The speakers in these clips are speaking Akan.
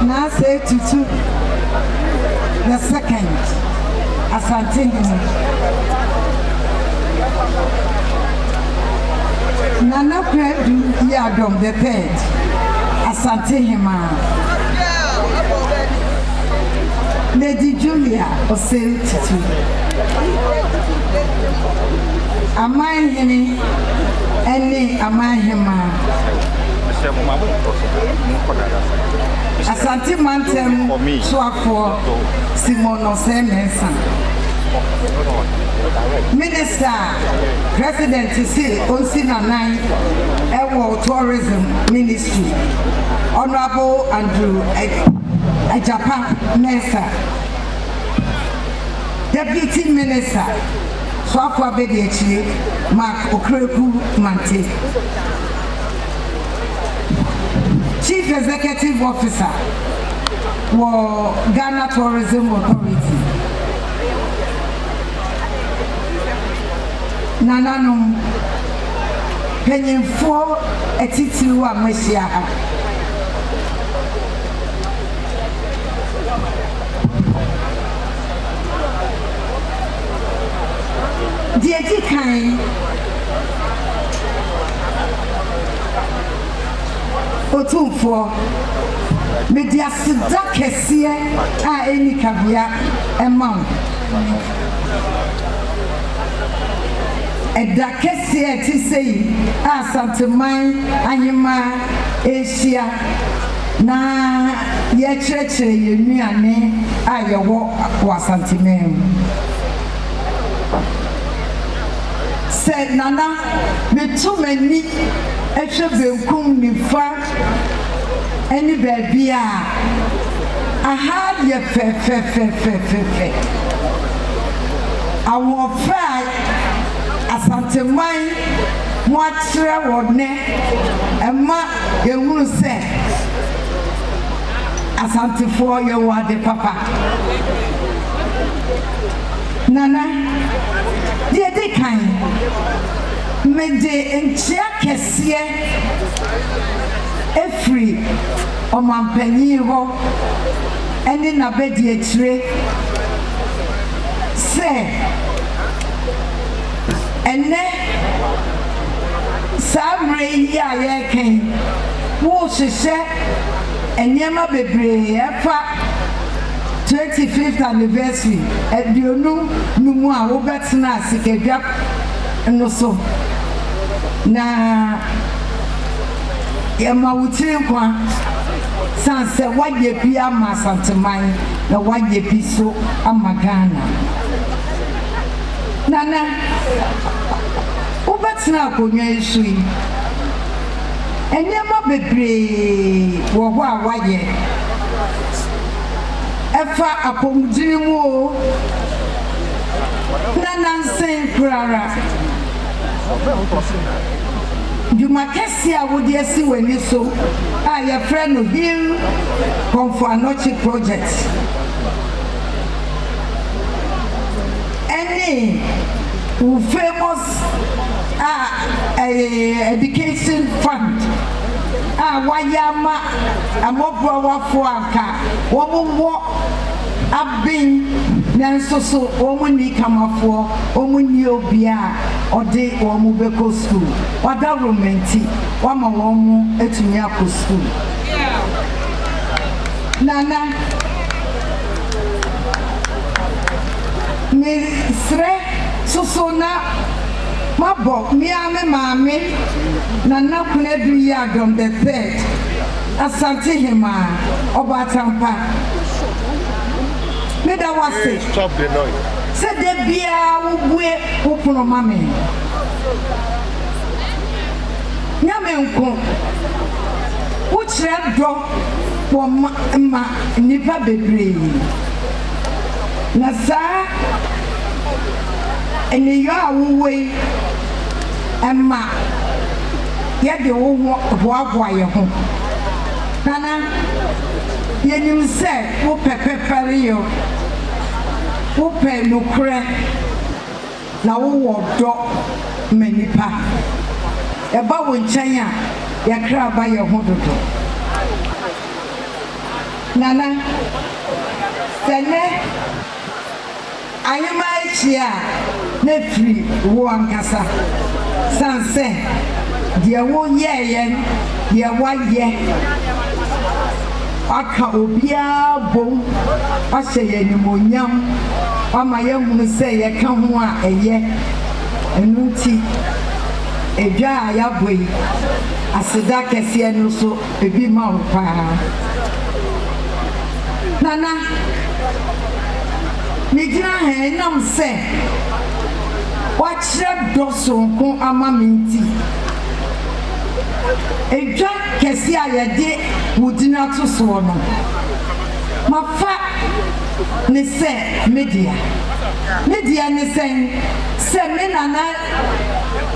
Now say Tutu the second Asante Nana Predu Adom the third Asante Hima Lady Julia Osei Tutu Amai Hini Eni Amai Hima Asante Mantem Swafo Simon Osemesa Minister President Isi Onsina Nai Ewo Tourism Ministry Honorable Andrew Ajapa Mesa Deputy Minister Swafo Abediechi Mark Okreku Mante Chief Executive Officer for Ghana Tourism Authority Nananum Penny for a titu a Messiah DEDE kind Otumfo media sida kese a eni kabia emam eda kese ti sei a santeman anyima Asia na ye chreche ye nuane a ye wo wasanteman se nana metumani ehwe benkum nifa eni baby a aha ye fe awo fa asanteman mo atre wone ema ehuru se asantefo ye wade papa nana DEDE kan mede enchia kese efri omampanyi ho ene na bedi etire se ene samre ya ye kan wo hwehwe enyema bebre efa 25th anniversary eduonu numu a wo betena asikadwa no so na yema wutire kwa sanse waye bi ama santeman na waye bi so ama Ghana nana wo betena akonwa esu yi enyema bebre wo ho a waye efa apomudirimu nana nsen kurara Jumakesi a wodi esi wani so a ye friend no Hill Comfort project any famous education fund wayama amobrawafo anka wo abin nanso so omuni kamafo omuni obia ode omu beko school wada romenti wama womu etumi akọ school nana mi sre so na mabo mi ame maame nana kuna bi Adom the third asante hima obatampa Meda wase stop the noise. Say de bia wo bue opuno mame. Nyame nko. Wo kire do wo ma nipa bebre. Na sa eni yo awuwe emma ye de wo boaboa ye ho. Nana yenim se wo pepepere yo wo pe nokre na wo wodo manipa e ba wo nchen a ye kra ba ye ho dodo Nana Twene ayema chia na free wo ankasa sanse dia wo ye dia wa ye aka obia bom ahye ye nimonyam ama ye hunu se ye ka ho a eye enunti edwa ya boyi aseda kese no so ebi ma wo pa Nana Nijina he nam se wachira dosonko ama minti Edwa kesi ayede wudina to so no mafa ne se media ne se me nana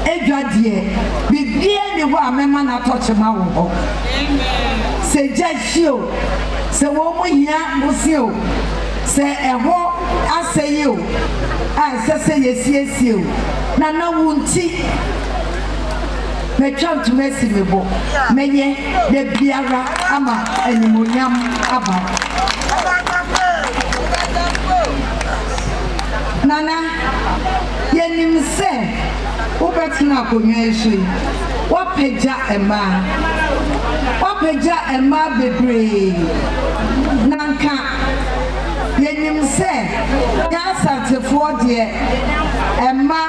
edwa die bibie ne ho amema na tochema wo ho se jashio se wo mo hia musio se eho aseyo a se yesiesio na wunti me twa to mesi mebo menye de biara ama animonyam aba nana yenim se obetina akonwa ehwe wapeja ema bebre nanka yenim se ya satefo de ema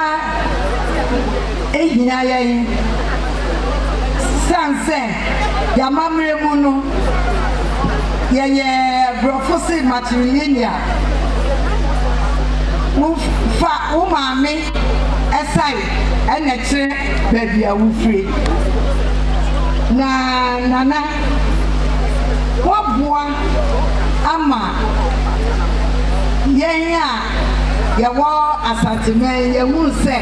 ehia yen sanse ya mamre mu no ye brofosi matrilineal fa o maame esai enekire baby awufre na nana wabua ama yenya yawo asantime yewu se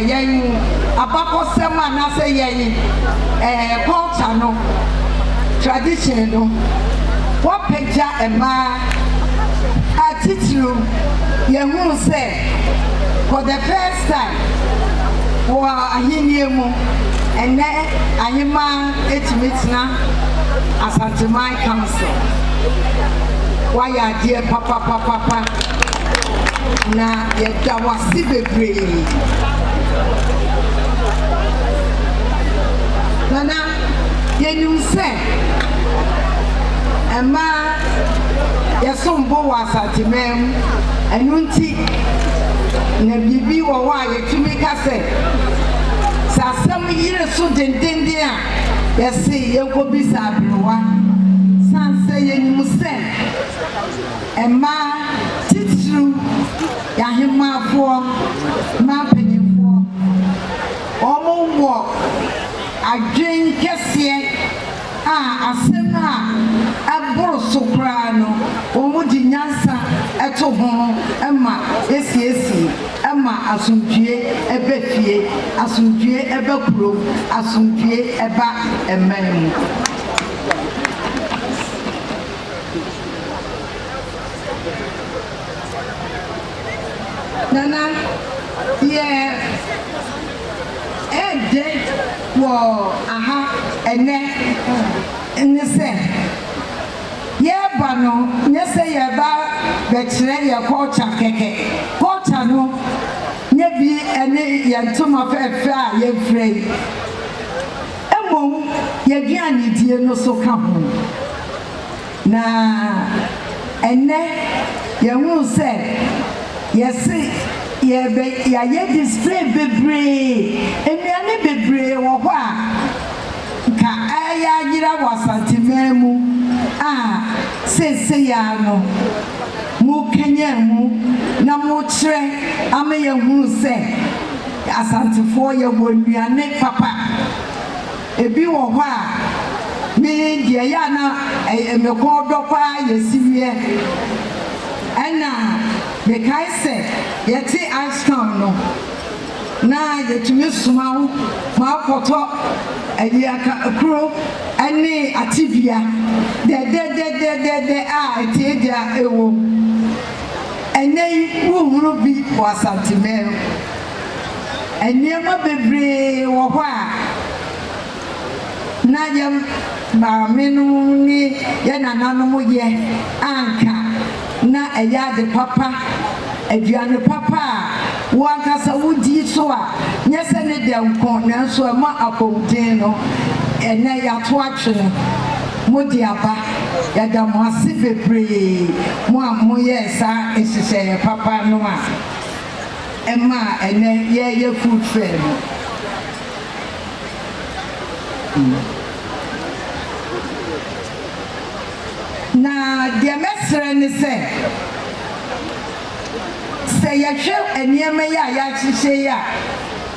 yen abakosema na se yen culture no tradition no wapeja ema attitude yewu se for the first time wa ahiniemu ene anyima etimitna asantimai council waya die papa na yeda wasi bebre nana yenum se ema yesombo wasatimem enunti na bibi wo wa yetumi kase sasam yire so dendende a yesi yekobisa abrowa sanse yenum se ema titru yahemafo mapanyefo omo adwen kese a asem a aboro sokra no omo di nyansa eto ho ema esi ema asundue ebefie asundue ebekuro asundue eba emem nana ye ede wo aha ene se yeba no nyese yeba bekire ye culture keke culture no nye bi ene ye ntoma fefe a ye frey emom ye duane die no so ka ho na ene ye hu se yesi ye display bebre emiane bebre wo ho a ka aya gira wasantimemu sese ya no mu kenya mu na mu kire amaye hu se asantifo ye wonuane papa ebi wo ho a mi die ya na emeko dopa yesiwie ana the kai say yeti ashtown no na yetumi suma ma poto ayaka akro ani atibia de a etia ewo enei wuhuru bi wasantime eniema bebre wo ho a na maame no ni ye nananom ye anka na eya de papa aduane papa wankasa wudi so a nyese ne de nkon na so ma akowden no ene ya to atwe modi aba ya da mo ase bebre mo ye sa ehihye papa no a ema ene ye food fair na de mesre ne se ya hwe eniema ya hihye ya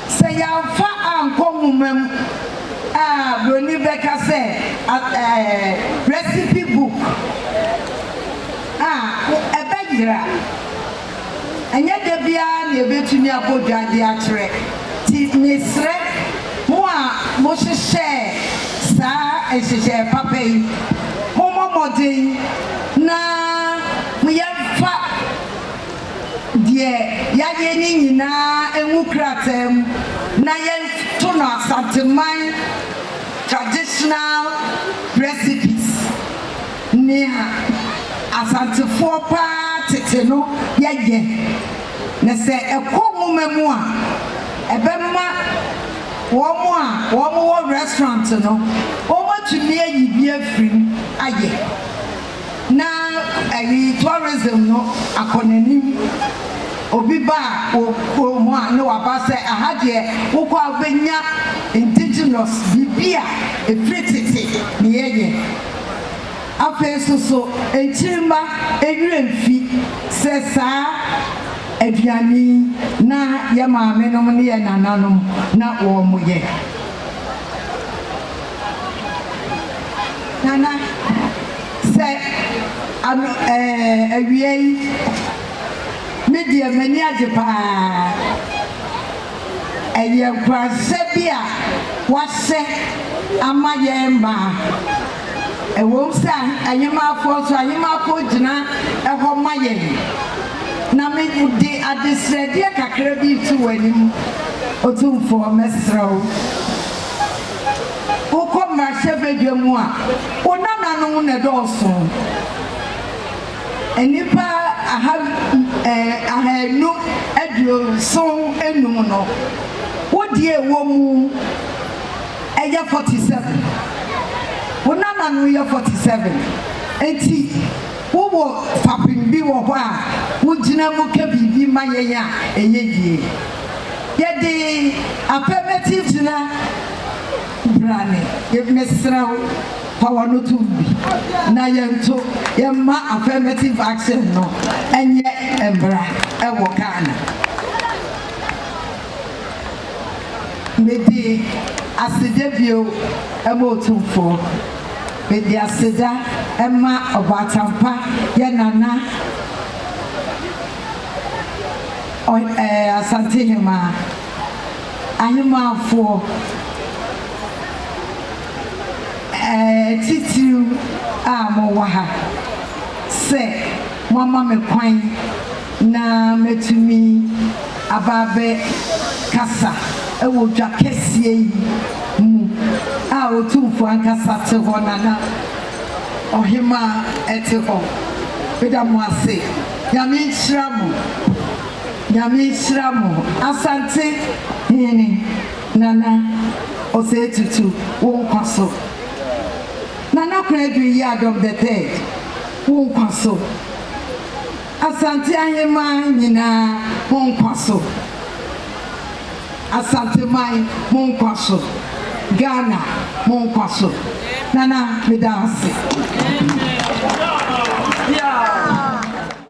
se ya fa ankomumam broni beka say recipe book ebegira anya de bia na ebetuni abodwade akyere ti mesre mo a mo hyehyɛ saa ehyehyɛ papa yi mo modin na mo yɛfa die ya ye ni nyina enwu kratem na ye to no asanteman traditional recipes near asantefo pa tete no ye na se ekomumemu a ebemma wo restaurant no o matumi ayibi afiri aye na tourism no akonanim obi ba o mo a no aba se ahade wo kwa benya indigenous bibia efritete ne yeye afeso enchimba enwemfi se saa aduani na ya maame no ne ya nananom na wo mo ye nana se awiei media mani ajepa eye kwase bia wase amayemba ewom sa anyema afo so anyema afo gina eho maye na me de adesrede kakra bi tu wanim otumfo mesrawo uko mrashe bedwemu a onananu ne doso enipa ahanu adio so enum no wodie womu eya 47 onananu ya 47 enti wo papin bi wo ho a wogina mu ka bibi mayenya eyedie yede affirmative na brane ye mesrawo power no to be na yento yemma affirmative action no enye embra ewo kana medi asedebio emotumfo medi aseda emma obatampa ye nana asante hema ahema fo titiru mo waha se mama me kwan na metumi ababe kasa ewo dwa kesie yi mu otumfo ankasa te ho nana ohima ete ho beda mo ase nyame nhyiramo asante yini nana osetutu wo kwaso nana kwadu yi ADOM the third wo kwaso asante ahema nyina wo kwaso asante mai wo kwaso Ghana wo kwaso nana medase